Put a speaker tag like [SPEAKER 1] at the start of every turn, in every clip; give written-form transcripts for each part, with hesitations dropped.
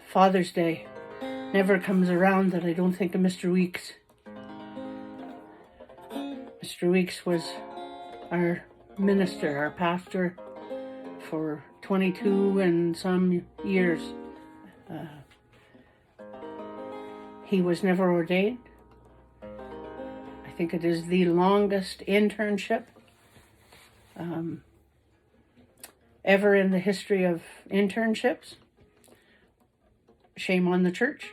[SPEAKER 1] Father's Day never comes around that I don't think of Mr. Weeks. Mr. Weeks was our minister, our pastor for 22 and some years. He was never ordained. I think it is the longest internship ever in the history of internships. Shame on the church.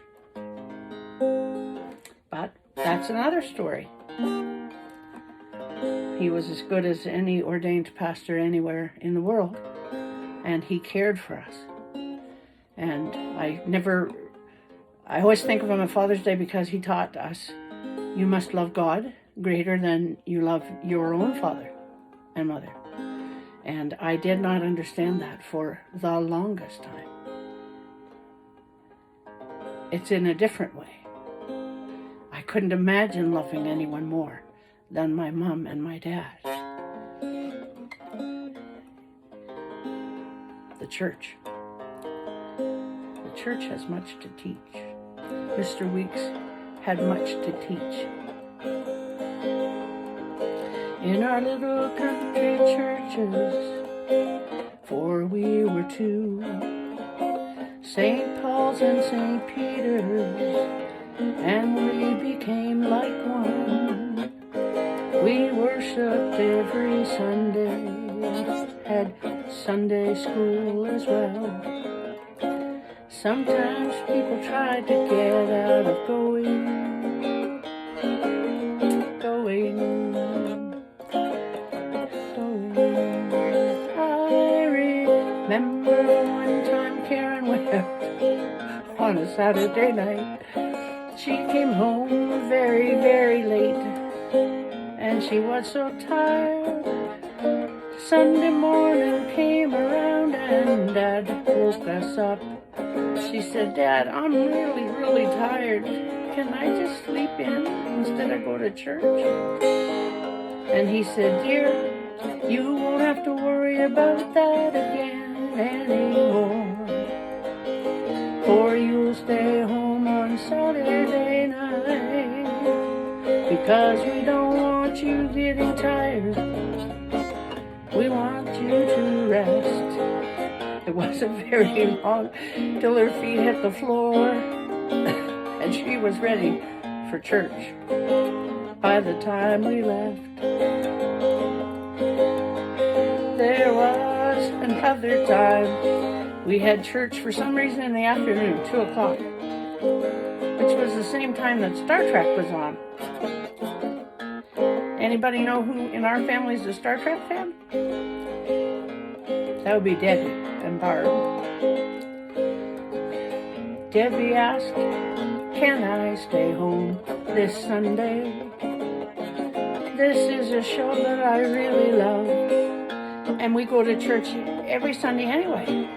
[SPEAKER 1] But that's another story. He was as good as any ordained pastor anywhere in the world, and he cared for us. And I always think of him on Father's Day because he taught us, you must love God greater than you love your own father and mother. And I did not understand that for the longest time. It's in a different way. I couldn't imagine loving anyone more than my mom and my dad. The church. The church has much to teach. Mr. Weeks had much to teach. In our little country churches, for we were two, St. Paul's and St. Peter's, and we became like one. We worshipped every Sunday, had Sunday school as well. Sometimes people tried to get out of going. I remember one time Karen went out on a Saturday night. She came home very, very late, and she was so tired. Sunday morning came around and Dad woke us up. She said, Dad, I'm really, really tired. Can I just sleep in instead of go to church? And he said, dear, you won't have to worry about that again anymore. For you'll stay home on Saturday night, because we don't want you getting tired. We want you to rest. It wasn't very long till her feet hit the floor and she was ready for church by the time we left. There was another time we had church for some reason in the afternoon, 2 o'clock, which was the same time that Star Trek was on. Anybody know who in our family is a Star Trek fan? That would be Debbie and Barb. Debbie asked, can I stay home this Sunday? This is a show that I really love, and we go to church every Sunday anyway.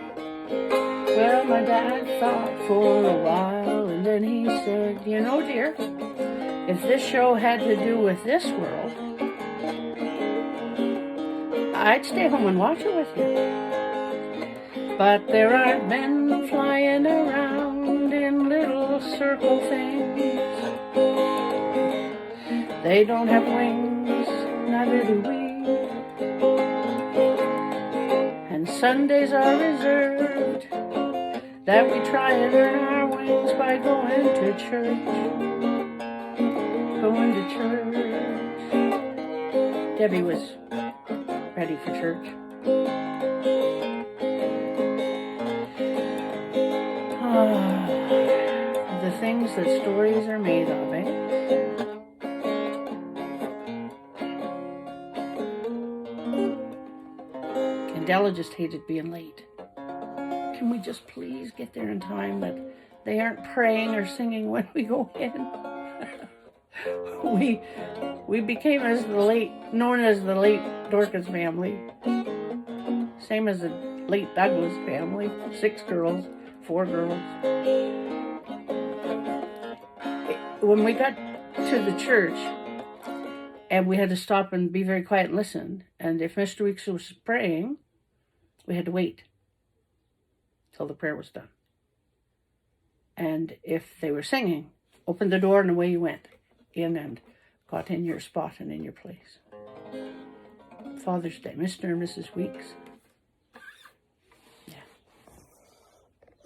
[SPEAKER 1] Well, my dad thought for a while, and then he said, you know, dear, if this show had to do with this world, I'd stay home and watch it with you. But there aren't men flying around in little circle things. They don't have wings, neither do we. And Sundays are reserved, that we try and earn our wings by going to church. Going to church. Debbie was ready for church. The things that stories are made of, eh? Della just hated being late. Can we just please get there in time that they aren't praying or singing when we go in? we became known as the late Dorcas family. Same as the late Douglas family. 6 girls, 4 girls. When we got to the church, and we had to stop and be very quiet and listen, and if Mr. Weeks was praying, we had to wait till the prayer was done. And if they were singing, open the door and away you went in and got in your spot and in your place. Father's Day, Mr. and Mrs. Weeks.